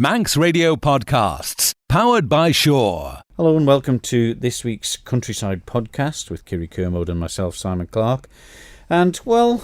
Manx Radio Podcasts, powered by Shaw. Hello and welcome to this week's Countryside Podcast with Kiri Kermode and myself, Simon Clark. And, well,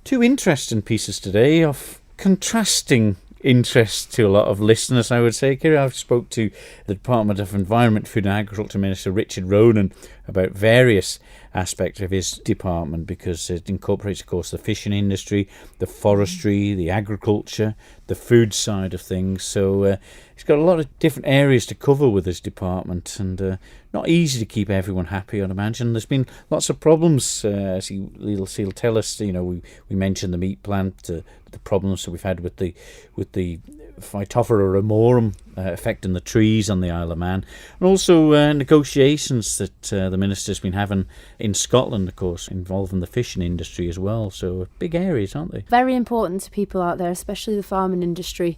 two interesting pieces today of contrasting interest to a lot of listeners, I would say. Kiri, I've spoke to the Department of Environment, Food and Agriculture Minister Richard Ronan about various aspects of his department, because it incorporates, of course, the fishing industry, the forestry, the agriculture, the food side of things. So he's got a lot of different areas to cover with his department, and not easy to keep everyone happy, I'd imagine. There's been lots of problems, as he'll tell us. You know, we mentioned the meat plant, the problems that we've had with the Phytophthora ramorum affecting the trees on the Isle of Man, and also negotiations that the minister's been having in Scotland, of course, involving the fishing industry as well. So big areas, aren't they? Very important to people out there, especially the farming industry,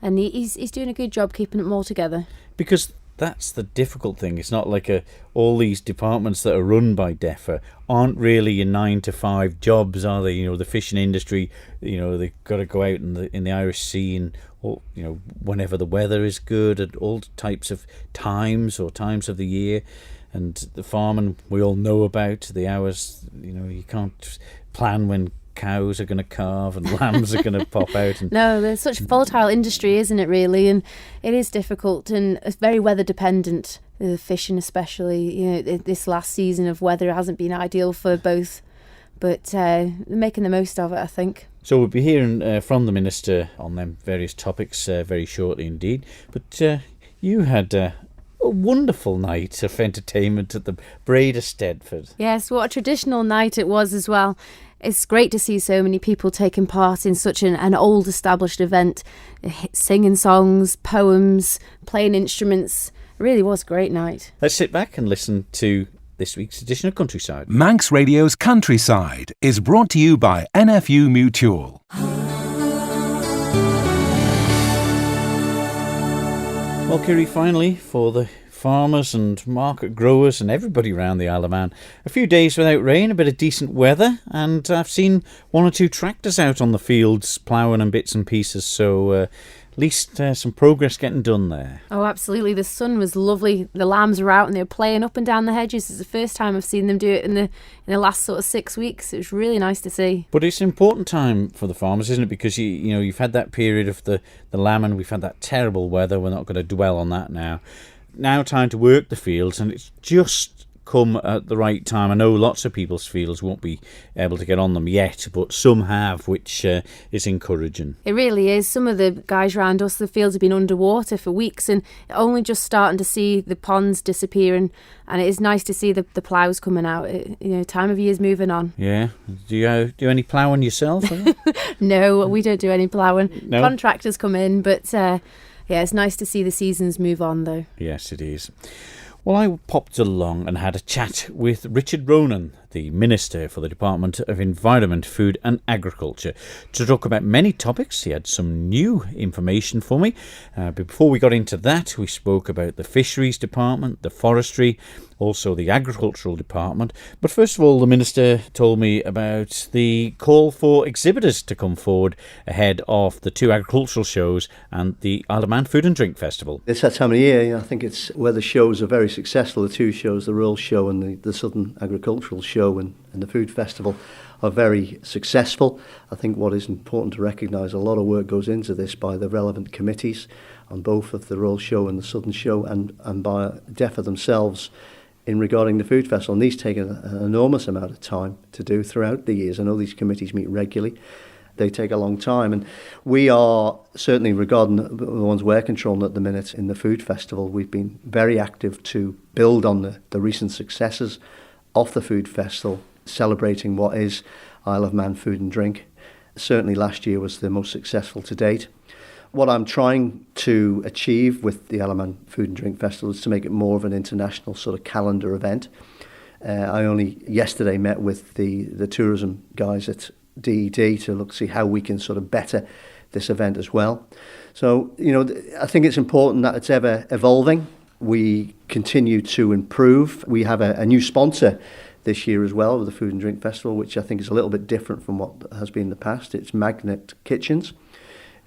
and he's doing a good job keeping them all together. Because that's the difficult thing. It's not like all these departments that are run by DEFA aren't really your 9-to-5 jobs, are they? You know, the fishing industry, you know, they've got to go out in the Irish Sea and, you know, whenever the weather is good, at all types of times of the year. And the farming, we all know about the hours. You know, you can't plan when cows are going to calve and lambs are going to pop out. No, there's such a volatile industry, isn't it, really? And it is difficult, and it's very weather dependent, the fishing especially. You know, this last season of weather hasn't been ideal for both, but they're making the most of it, I think. So we'll be hearing from the Minister on them various topics very shortly indeed. But you had a wonderful night of entertainment at the Braaid Eisteddfod. Yes, what a traditional night it was as well. It's great to see so many people taking part in such an old established event, singing songs, poems, playing instruments. It really was a great night. Let's sit back and listen to this week's edition of Countryside. Manx Radio's Countryside is brought to you by NFU Mutual. Well, Kiri, finally, for the farmers and market growers and everybody around the Isle of Man, a few days without rain, a bit of decent weather, and I've seen one or two tractors out on the fields ploughing and bits and pieces, so at least some progress getting done there. Oh, absolutely. The sun was lovely. The lambs were out and they were playing up and down the hedges. It's the first time I've seen them do it in the last sort of 6 weeks. It was really nice to see. But it's an important time for the farmers, isn't it? Because you know, you've had that period of the lambing, we've had that terrible weather. We're not going to dwell on that now. Now time to work the fields, and it's just come at the right time. I know lots of people's fields won't be able to get on them yet, but some have, which is encouraging. It really is. Some of the guys around us, the fields have been underwater for weeks, and only just starting to see the ponds disappearing, and it is nice to see the ploughs coming out. Time of year's moving on. Yeah. Do you do any ploughing yourself? No, we don't do any ploughing. No? Contractors come in, but yeah, it's nice to see the seasons move on, though. Yes, it is. Well, I popped along and had a chat with Richard Ronan, the Minister for the Department of Environment, Food and Agriculture, to talk about many topics. He had some new information for me. But before we got into that, we spoke about the Fisheries Department, the Forestry, also the Agricultural Department. But first of all, the Minister told me about the call for exhibitors to come forward ahead of the two agricultural shows and the Isle of Man Food and Drink Festival. It's that time of year. I think it's where the shows are very successful. The two shows, the Rural Show and the Southern Agricultural Show and the Food Festival, are very successful. I think what is important to recognise, a lot of work goes into this by the relevant committees on both of the Rural Show and the Southern Show, and by DEFA themselves in regarding the Food Festival. And these take an enormous amount of time to do throughout the years. I know these committees meet regularly. They take a long time, and we are certainly, regarding the ones we're controlling at the minute in the Food Festival, we've been very active to build on the recent successes of the Food Festival, celebrating what is Isle of Man Food and Drink. Certainly last year was the most successful to date. What I'm trying to achieve with the Isle of Man Food and Drink Festival is to make it more of an international sort of calendar event. I only yesterday met with the tourism guys at DED to see how we can sort of better this event as well. So, I think it's important that it's ever evolving. We continue to improve. We have a new sponsor this year as well with the Food and Drink Festival, which I think is a little bit different from what has been in the past. It's Magnet Kitchens,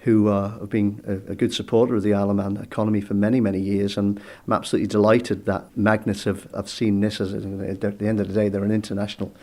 who have been a good supporter of the Isle of Man economy for many, many years, and I'm absolutely delighted that Magnus have seen this as, at the end of the day, they're an international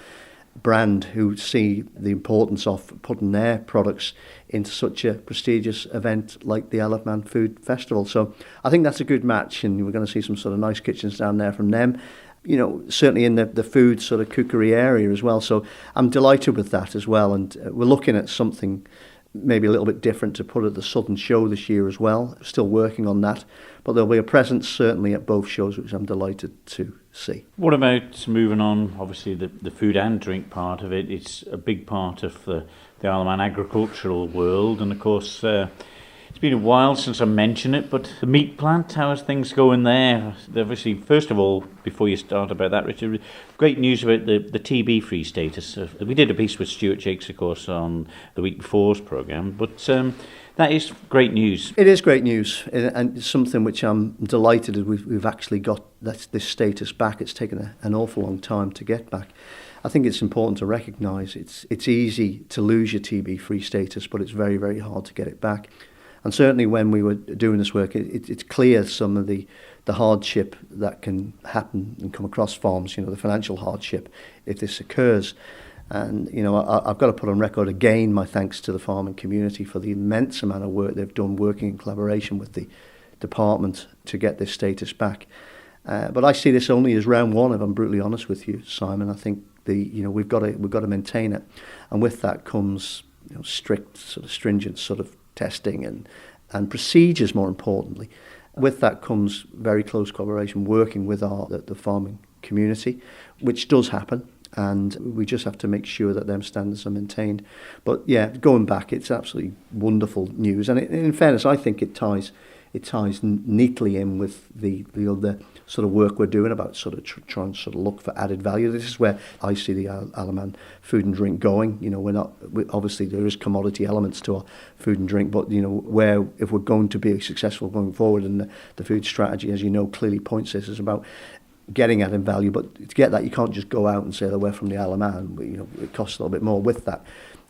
brand who see the importance of putting their products into such a prestigious event like the Isle of Man Food Festival. So I think that's a good match, and we're going to see some sort of nice kitchens down there from them. You know, certainly in the food sort of cookery area as well. So I'm delighted with that as well, and we're looking at something maybe a little bit different to put at the Southern Show this year as well. Still working on that, but there'll be a presence certainly at both shows, which I'm delighted to see. What about moving on, obviously the food and drink part of it? It's a big part of the Isle of Man agricultural world, and of course it's been a while since I mentioned it, but the meat plant, how is things going there? Obviously, first of all, before you start about that, Richard, great news about the TB-free status. We did a piece with Stuart Jakes, of course, on the week before's programme, but that is great news. It is great news, and it's something which I'm delighted that we've actually got this status back. It's taken an awful long time to get back. I think it's important to recognise it's easy to lose your TB-free status, but it's very, very hard to get it back. And certainly when we were doing this work, it's clear some of the hardship that can happen and come across farms, you know, the financial hardship if this occurs. And, you know, I've got to put on record again my thanks to the farming community for the immense amount of work they've done working in collaboration with the department to get this status back. But I see this only as round one, if I'm brutally honest with you, Simon. I think we've got to maintain it. And with that comes, you know, strict, sort of stringent sort of testing and procedures, more importantly. With that comes very close collaboration, working with the farming community, which does happen, and we just have to make sure that them standards are maintained. But yeah, going back, it's absolutely wonderful news, and in fairness, I think it ties neatly in with the other sort of work we're doing about sort of trying to sort of look for added value. This is where I see the Isle of Man food and drink going. You know, obviously there is commodity elements to our food and drink, but you know, where if we're going to be successful going forward, and the food strategy, as you know, clearly points this, is about getting added value. But to get that, you can't just go out and say that we're from the Isle of Man. You know, it costs a little bit more. With that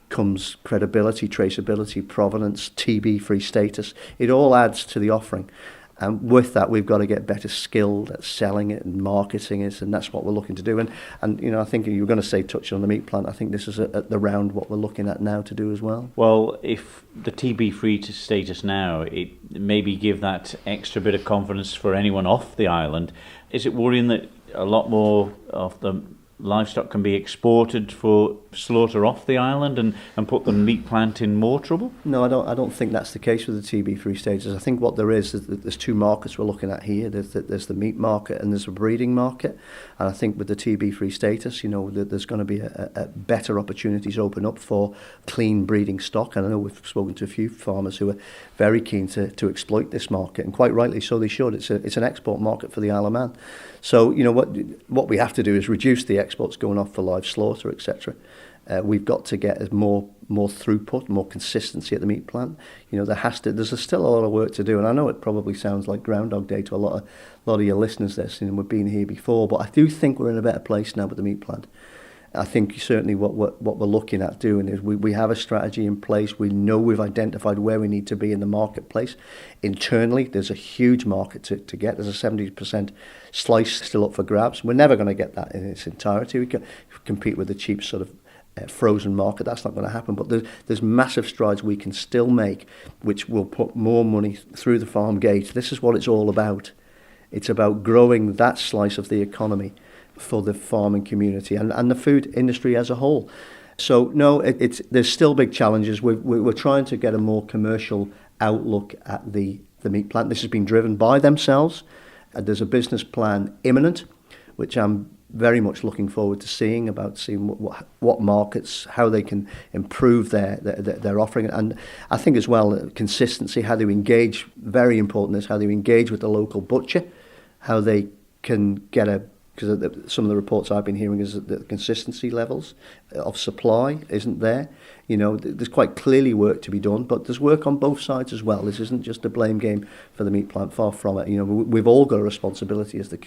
comes credibility, traceability, provenance, TB-free status. It all adds to the offering. And with that, we've got to get better skilled at selling it and marketing it, and that's what we're looking to do. And you know, I think you were going to say touch on the meat plant. I think this is at the round what we're looking at now to do as well. Well, if the TB-free status now, it maybe give that extra bit of confidence for anyone off the island. Is it worrying that a lot more of the livestock can be exported for slaughter off the island and put the meat plant in more trouble? No, I don't think that's the case with the TB-free status. I think what there is that there's two markets we're looking at here. There's the meat market and there's a breeding market. And I think with the TB-free status, you know, there's going to be a better opportunities open up for clean breeding stock. And I know we've spoken to a few farmers who are very keen to exploit this market, and quite rightly so they should. It's an export market for the Isle of Man. So, you know, what we have to do is reduce the exports going off for live slaughter, etc. We've got to get more throughput, more consistency at the meat plant. You know, there's still a lot of work to do, and I know it probably sounds like Groundhog Day to a lot of your listeners. And we've been here before, but I do think we're in a better place now with the meat plant. I think certainly what we're looking at doing is we have a strategy in place. We know we've identified where we need to be in the marketplace. Internally, there's a huge market to get. There's a 70% slice still up for grabs. We're never going to get that in its entirety. We can compete with the cheap sort of frozen market. That's not going to happen. But there's massive strides we can still make, which will put more money through the farm gate. This is what it's all about. It's about growing that slice of the economy for the farming community and the food industry as a whole. So no, there's still big challenges. We're trying to get a more commercial outlook at the meat plant. This has been driven by themselves. There's a business plan imminent, which I'm very much looking forward to seeing what markets, how they can improve their offering. And I think as well, consistency, how they engage, very important is how they engage with the local butcher, how they can get a because some of the reports I've been hearing is that the consistency levels of supply isn't there. There's quite clearly work to be done, but there's work on both sides as well. This isn't just a blame game for the meat plant, far from it. We've all got a responsibility as the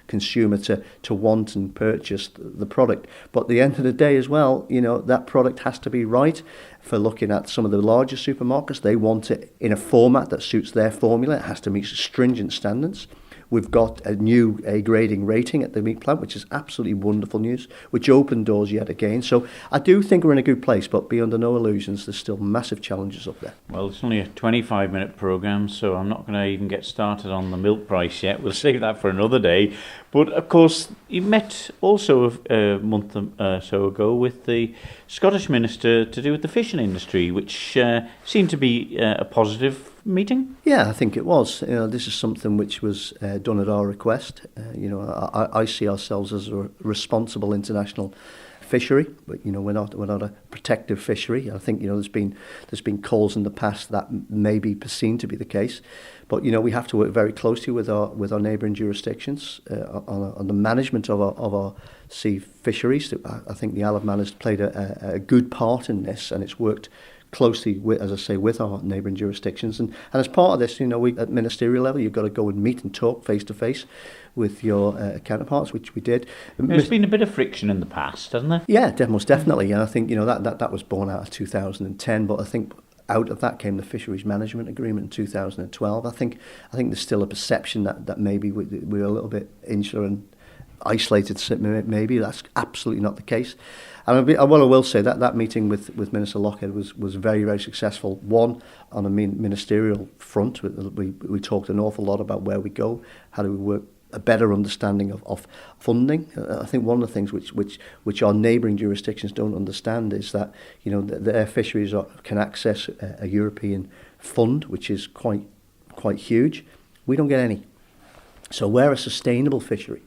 consumer to want and purchase the product. But at the end of the day as well, that product has to be right. For looking at some of the larger supermarkets, they want it in a format that suits their formula. It has to meet stringent standards. We've got a new A grading rating at the meat plant, which is absolutely wonderful news, which opened doors yet again. So I do think we're in a good place, but be under no illusions, there's still massive challenges up there. Well, it's only a 25-minute programme, so I'm not going to even get started on the milk price yet. We'll save that for another day. But, of course, you met also a month or so ago with the Scottish Minister to do with the fishing industry, which seemed to be a positive meeting. Yeah, I think it was. This is something which was done at our request. I see ourselves as a responsible international fishery, but we're not a protective fishery. I think there's been calls in the past that may be perceived to be the case, but we have to work very closely with our neighbouring jurisdictions on the management of our sea fisheries. I think the Isle of Man has played a good part in this, and it's worked closely with, as I say, with our neighbouring jurisdictions, and as part of this, we at ministerial level, you've got to go and meet and talk face to face with your counterparts, which we did. There's been a bit of friction in the past, hasn't there? Yeah, most definitely, and I think that was born out of 2010, but I think out of that came the Fisheries Management Agreement in 2012. I think there's still a perception that maybe we're a little bit insular and isolated. Maybe that's absolutely not the case. And I will say that meeting with Minister Lockhead was very, very successful. One, on a ministerial front, we talked an awful lot about where we go, how do we work, a better understanding of funding. I think one of the things which our neighbouring jurisdictions don't understand is that their fisheries can access a European fund, which is quite huge. We don't get any. So we're a sustainable fishery.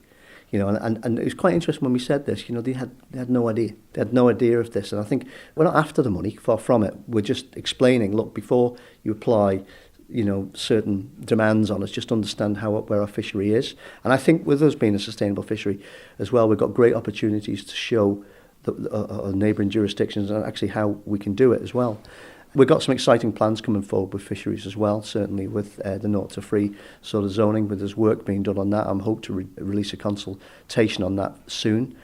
And it was quite interesting when we said this, they had no idea. They had no idea of this. And I think we're not after the money, far from it. We're just explaining, look, before you apply, certain demands on us, just understand where our fishery is. And I think with us being a sustainable fishery as well, we've got great opportunities to show our neighbouring jurisdictions and actually how we can do it as well. We've got some exciting plans coming forward with fisheries as well, certainly with the 0 to 3 sort of zoning, but there's work being done on that. I'm hope to release a consultation on that soon.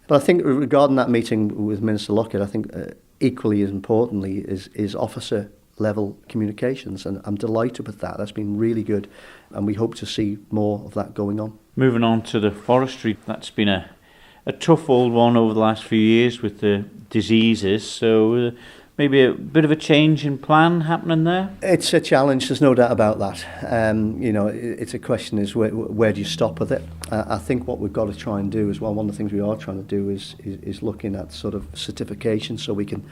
But I think regarding that meeting with Minister Lockhead, I think equally as importantly is officer level communications, and I'm delighted with that. That's been really good, and we hope to see more of that going on. Moving on to the forestry, that's been a tough old one over the last few years with the diseases, so maybe a bit of a change in plan happening there? It's a challenge, there's no doubt about that. It's a question is where do you stop with it? I think what we've got to try and do as well, one of the things we are trying to do is looking at sort of certification so we can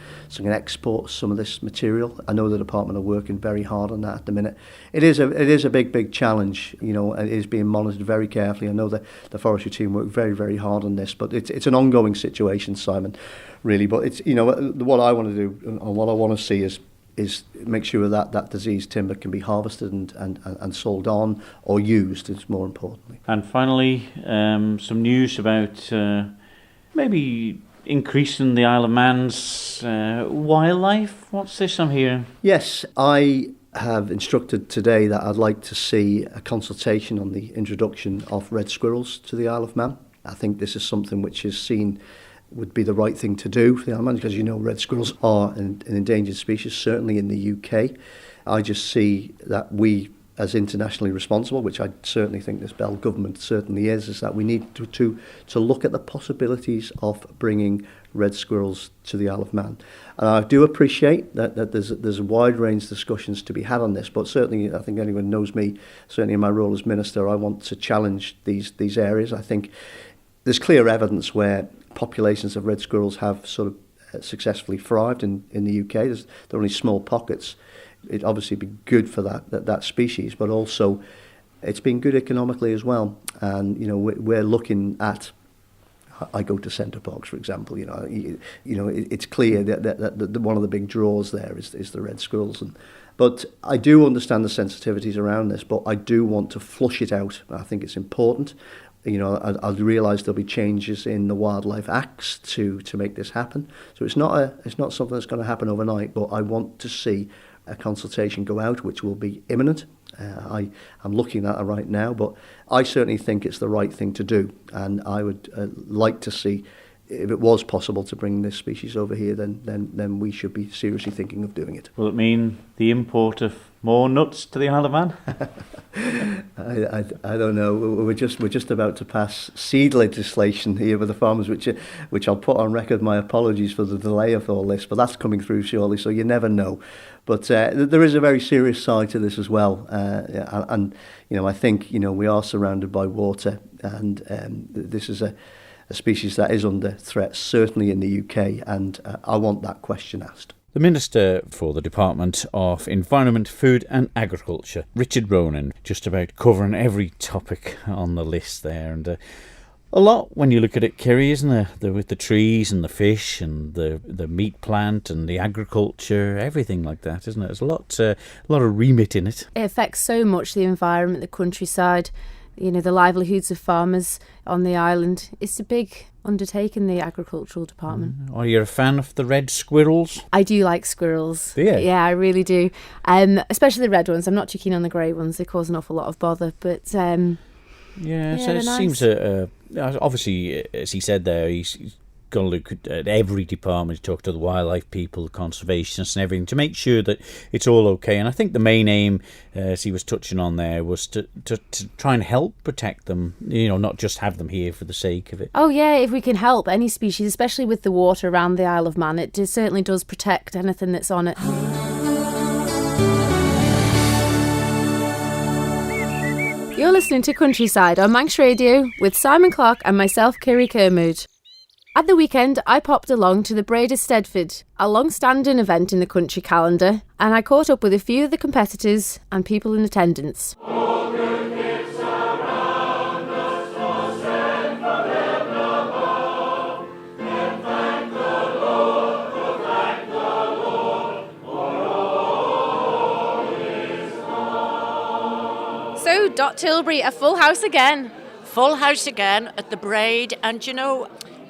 export some of this material. I know the department are working very hard on that at the minute. It is a big challenge, it is being monitored very carefully. I know that the forestry team work very, very hard on this, but it's an ongoing situation, Simon, really. But it's, what I want to do and what I want to see is make sure that diseased timber can be harvested and sold on or used, is more importantly. And finally, some news about maybe increasing the Isle of Man's wildlife. What's this I'm hearing? Yes, I have instructed today that I'd like to see a consultation on the introduction of red squirrels to the Isle of Man. I think this is something which is seen would be the right thing to do for the Isle of Man, because red squirrels are an endangered species, certainly in the UK. I just see that we, as internationally responsible, which I certainly think this Bell government certainly is that we need to look at the possibilities of bringing red squirrels to the Isle of Man. And I do appreciate that there's a wide range of discussions to be had on this, but certainly I think anyone knows me, certainly in my role as Minister, I want to challenge these areas. I think there's clear evidence where populations of red squirrels have sort of successfully thrived in the UK. There are only small pockets. It'd obviously be good for that species, but also it's been good economically as well. And we're looking at. I go to Centre Parks, for example. It's clear that one of the big draws there is the red squirrels. But I do understand the sensitivities around this, but I do want to flush it out. I think it's important. I realise there'll be changes in the Wildlife Acts to make this happen. So it's not something that's going to happen overnight, but I want to see a consultation go out, which will be imminent. I'm looking at it right now, but I certainly think it's the right thing to do, and I would like to see, if it was possible to bring this species over here, then we should be seriously thinking of doing it. Will it mean the import of more nuts to the Isle of Man? I don't know. We're just about to pass seed legislation here with the farmers, which I'll put on record my apologies for the delay of all this, but that's coming through shortly, so you never know. But there is a very serious side to this as well, and I think we are surrounded by water, and this is a species that is under threat, certainly in the UK, and I want that question asked. The Minister for the Department of Environment, Food and Agriculture, Richard Ronan, just about covering every topic on the list there. And a lot when you look at it, Kerry, isn't there? With the trees and the fish and the meat plant and the agriculture, everything like that, isn't it? There's a lot of remit in it. It affects so much the environment, the countryside, the livelihoods of farmers on the island. It's a big undertaking, the agricultural department. Are you a fan of the red squirrels? I do like squirrels. Do you? Yeah, I really do. Especially the red ones. I'm not too keen on the grey ones. They cause an awful lot of bother. But so it nice. seems obviously, as he said there, he's going to look at every department, talk to the wildlife people, conservationists and everything to make sure that it's all okay. And I think the main aim, as he was touching on there, was to try and help protect them, not just have them here for the sake of it. Oh yeah, if we can help any species, especially with the water around the Isle of Man, it certainly does protect anything that's on it. You're listening to Countryside on Manx Radio with Simon Clark and myself, Kiri Kermode. At the weekend, I popped along to the Braaid Eisteddfod, a long-standing event in the country calendar, and I caught up with a few of the competitors and people in attendance. So, Dot Tilbury, a full house again. Full house again at the Braaid, and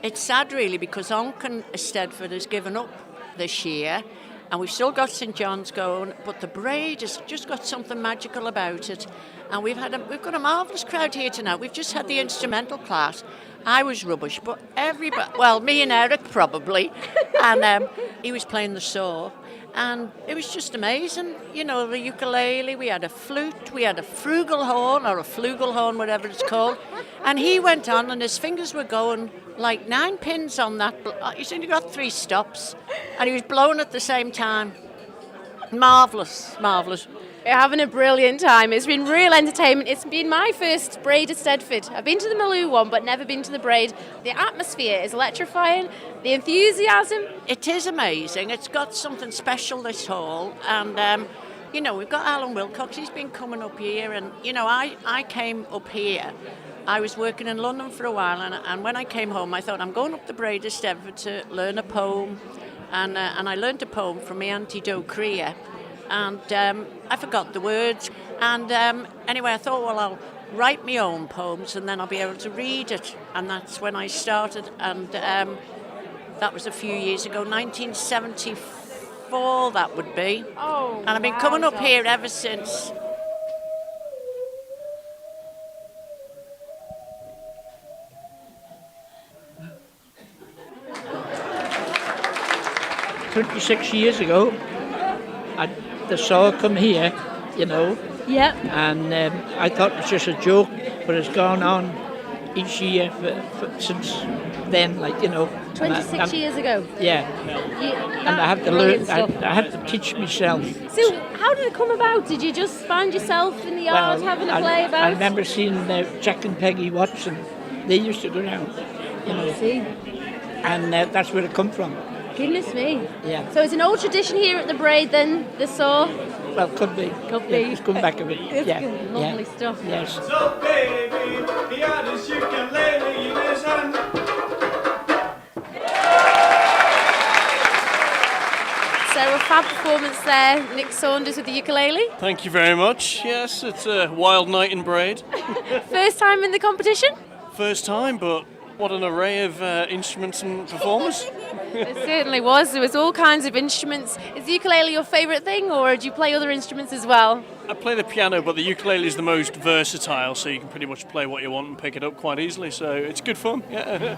it's sad really because Eisteddfod has given up this year and we've still got St John's going, but the Braaid has just got something magical about it, and we've got a marvellous crowd here tonight. We've just had the instrumental class. I was rubbish, but everybody, well, me and Eric probably, and he was playing the saw. And it was just amazing. The ukulele, we had a flute, we had a flugelhorn, or a flugelhorn, whatever it's called. And he went on and his fingers were going like 9 pins on that. He's only got 3 stops. And he was blowing at the same time. Marvellous, marvellous. We're having a brilliant time. It's been real entertainment. It's been my first Braaid Eisteddfod. I've been to the Maloo one, but never been to the Braaid. The atmosphere is electrifying. The enthusiasm. It is amazing. It's got something special, this hall. And, we've got Alan Wilcox. He's been coming up here. And, I came up here. I was working in London for a while. And when I came home, I thought, I'm going up the Braaid Eisteddfod to learn a poem. And I learned a poem from my Auntie Do Crea. And I forgot the words. And anyway, I thought, well, I'll write my own poems and then I'll be able to read it. And that's when I started. And that was a few years ago, 1974 that would be. Oh, and I've been coming up here ever since. Years ago, the saw come here, Yep. and I thought it was just a joke, but it's gone on each year since then, 26 years ago. Yeah, and I have to learn. I have to teach myself. So, how did it come about? Did you just find yourself in the yard having a play about? I remember seeing Jack and Peggy Watson. They used to go around, See? and that's where it come from. Goodness me. Yeah. So it's an old tradition here at the Braaid then, the saw? Well, could be. Could Yeah, be. it's come back a bit. It's Yeah. good, lovely stuff. Yes. So baby, he had his ukulele in his hand. So a fab performance there, Nick Saunders with the ukulele. Thank you very much. Yes, it's a wild night in Braaid. First time in the competition? First time, but what an array of instruments and performers. It certainly was. There was all kinds of instruments. Is the ukulele your favourite thing, or do you play other instruments as well? I play the piano, but the ukulele is the most versatile, so you can pretty much play what you want and pick it up quite easily, so it's good fun. Yeah.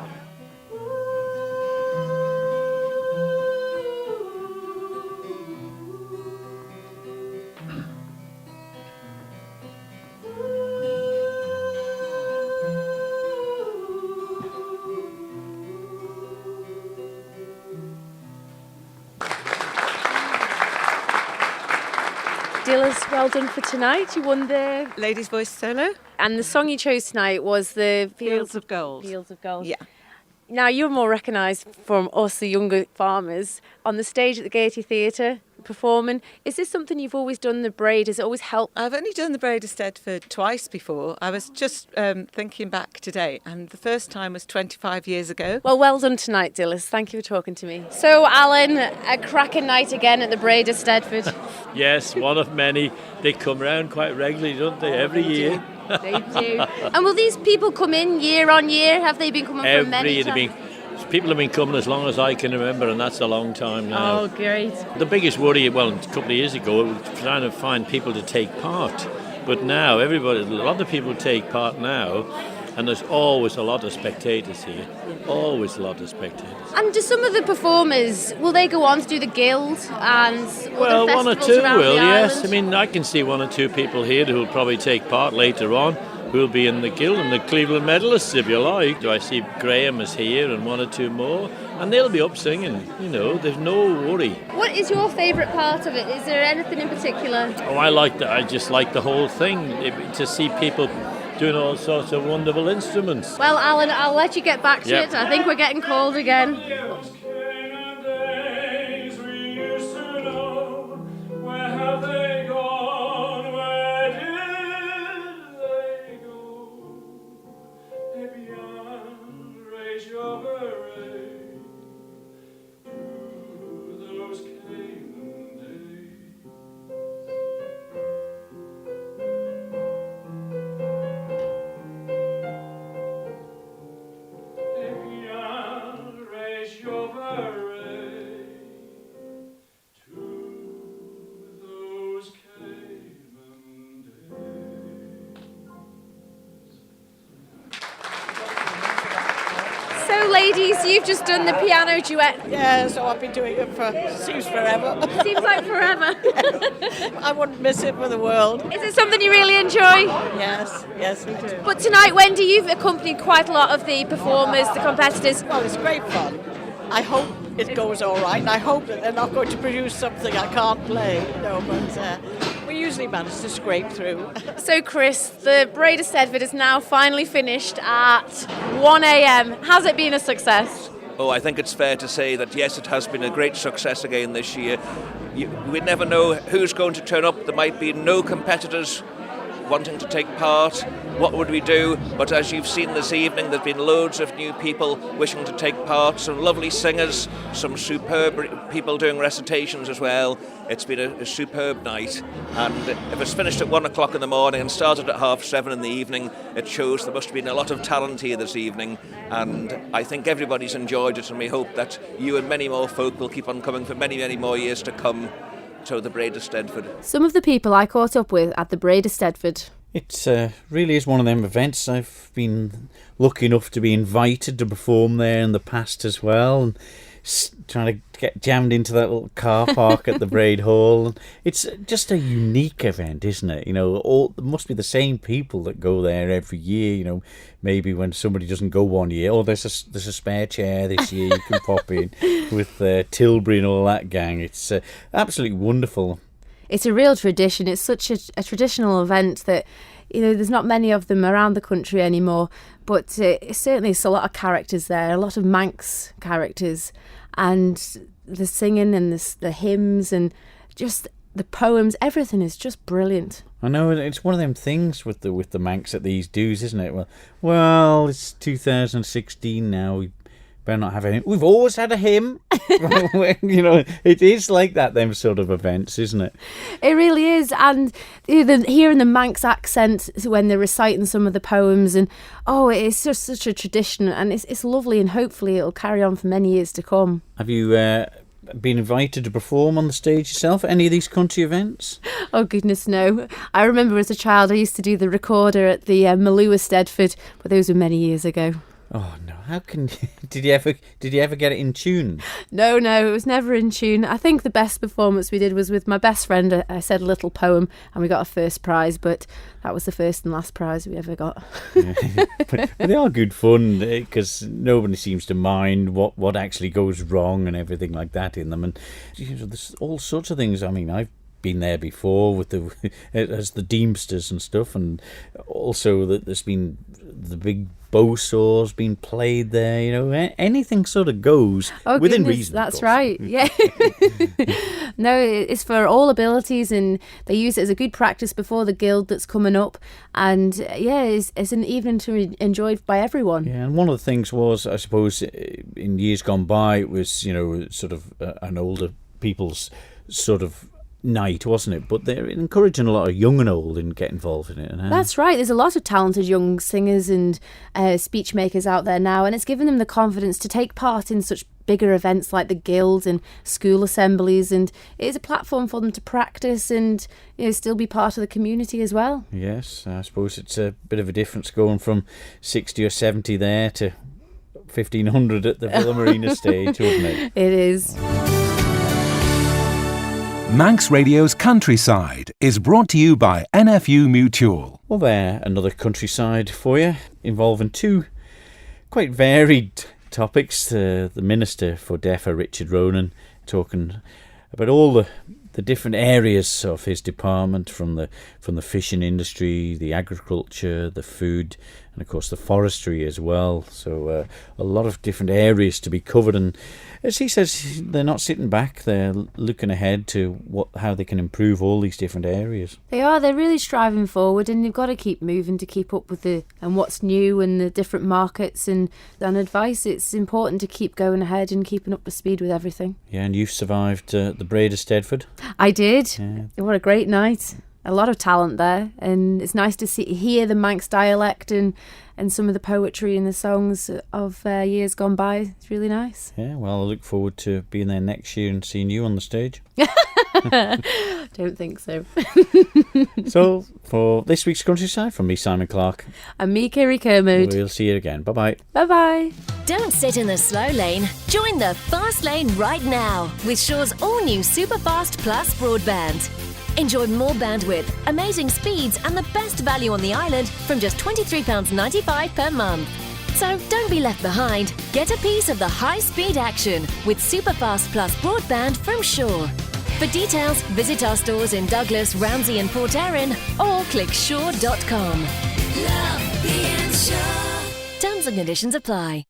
Dilys, well done for tonight. You won the Ladies' Voice Solo. And the song you chose tonight was the Fields of Gold. Fields of Gold. Yeah. Now, you're more recognised from us, the younger farmers, on the stage at the Gaiety Theatre, performing. Is this something you've always done, the Braaid? Has it always helped? I've only done the Braaid Eisteddfod twice before. I was just thinking back today, and the first time was 25 years ago. Well done tonight, Dilys. Thank you for talking to me. So, Alan, a cracking night again at the Braaid Eisteddfod. Yes, one of many. They come round quite regularly, don't they, every year? They do. And will these people come in year on year? Have they been coming from many Every times? year. People have been coming as long as I can remember, and that's a long time now. Oh, great. The biggest worry, well, a couple of years ago, was trying to find people to take part. But now, a lot of people take part now, and there's always a lot of spectators here. Always a lot of spectators. And do some of the performers, will they go on to do the Guild and Well, one or two will, yes. Island? I mean, I can see one or two people here who will probably take part later on, who will be in the Guild and the Cleveland medalists, if you like. I see Graham is here and one or two more, and they'll be up singing, there's no worry. What is your favourite part of it? Is there anything in particular? Oh, I just like the whole thing, to see people doing all sorts of wonderful instruments. Well, Alan, I'll let you get back to Yep. it. I think we're getting cold again. Where have they gone? Where did they go? Ebian, raise your parade to those Canaan days. Ebian, raise your parade to those Canaan days. So, ladies, you've just done the piano duet. Yeah, so I've been doing it for, seems forever. Seems like forever. I wouldn't miss it for the world. Is it something you really enjoy? Yes, we do. But tonight, Wendy, you've accompanied quite a lot of the performers, the competitors. Well, it's great fun. I hope it goes all right, and I hope that they're not going to produce something I can't play. But we usually manage to scrape through. So, Chris, the Braaid Eisteddfod is now finally finished at 1 a.m. Has it been a success? Oh, I think it's fair to say that, yes, it has been a great success again this year. We never know who's going to turn up. There might be no competitors wanting to take part. What would we do? But as you've seen this evening, there's been loads of new people wishing to take part, some lovely singers, some superb people doing recitations as well. It's been a superb night, and if it's finished at 1 o'clock in the morning and started at 7:30 in the evening, it shows there must have been a lot of talent here this evening, and I think everybody's enjoyed it, and we hope that you and many more folk will keep on coming for many, many more years to come to the Braaid Eisteddfod. Some of the people I caught up with at the Braaid Eisteddfod. It really is one of them events. I've been lucky enough to be invited to perform there in the past as well, and trying to get jammed into that little car park at the Braaid Hall. It's just a unique event, isn't it? It must be the same people that go there every year. Maybe when somebody doesn't go one year, there's a spare chair this year, you can pop in with Tilbury and all that gang. It's absolutely wonderful. It's a real tradition. It's such a traditional event that, there's not many of them around the country anymore, but certainly it's a lot of characters there, a lot of Manx characters, and the singing and the hymns and just the poems, everything is just brilliant. I know, it's one of them things with the Manx at these dues, isn't it? Well, it's 2016 now. better not have a hymn. We've always had a hymn. You know, it is like that, them sort of events, isn't it? It really is. And hearing the Manx accent when they're reciting some of the poems, and it's just such a tradition, and it's lovely, and hopefully it'll carry on for many years to come. Have you been invited to perform on the stage yourself at any of these country events? Oh goodness, no. I remember as a child I used to do the recorder at the Eisteddfod, but those were many years ago. Oh no! How can you, did you ever get it in tune? No, it was never in tune. I think the best performance we did was with my best friend. I said a little poem and we got a first prize, but that was the first and last prize we ever got. Yeah. But they are good fun because nobody seems to mind what actually goes wrong and everything like that in them. And there's all sorts of things. I mean, I've been there before with as the Deemsters and stuff, and also that there's been the big bow saws being played there. Anything sort of goes within reason. That's right. Yeah. No, it's for all abilities, and they use it as a good practice before the guild that's coming up, and it's an evening to enjoy by everyone. Yeah, and one of the things was, I suppose, in years gone by, it was sort of an older people's sort of night, wasn't it? But they're encouraging a lot of young and old and get involved in it. That's right. There's a lot of talented young singers and speech makers out there now, and it's given them the confidence to take part in such bigger events like the guild and school assemblies, and it is a platform for them to practice and still be part of the community as well. Yes, I suppose it's a bit of a difference going from 60 or 70 there to 1500 at the Villa Marina stage, wouldn't it? It is. Manx Radio's Countryside is brought to you by NFU Mutual. Well, there, another countryside for you, involving two quite varied topics. The Minister for DEFA, Richard Ronan, talking about all the different areas of his department, from the fishing industry, the agriculture, the food, and of course the forestry as well. So a lot of different areas to be covered, and as he says, they're not sitting back, they're looking ahead to how they can improve all these different areas. They're really striving forward, and you've got to keep moving to keep up with and what's new and the different markets and advice. It's important to keep going ahead and keeping up to speed with everything. Yeah, and you've survived the Braaid Eisteddfod. I did. Yeah. What a great night. A lot of talent there, and it's nice to hear the Manx dialect and some of the poetry and the songs of years gone by. It's really nice. Yeah, well, I look forward to being there next year and seeing you on the stage. Don't think so. So, for this week's Countryside, from me, Simon Clark. And me, Kiri Kermode. We'll see you again. Bye-bye. Bye-bye. Don't sit in the slow lane. Join the fast lane right now with Shaw's all-new Superfast Plus broadband. Enjoy more bandwidth, amazing speeds and the best value on the island from just £23.95 per month. So don't be left behind. Get a piece of the high-speed action with Superfast Plus broadband from Shaw. For details, visit our stores in Douglas, Ramsey and Port Erin or click shaw.com. Love being Shaw. Terms and conditions apply.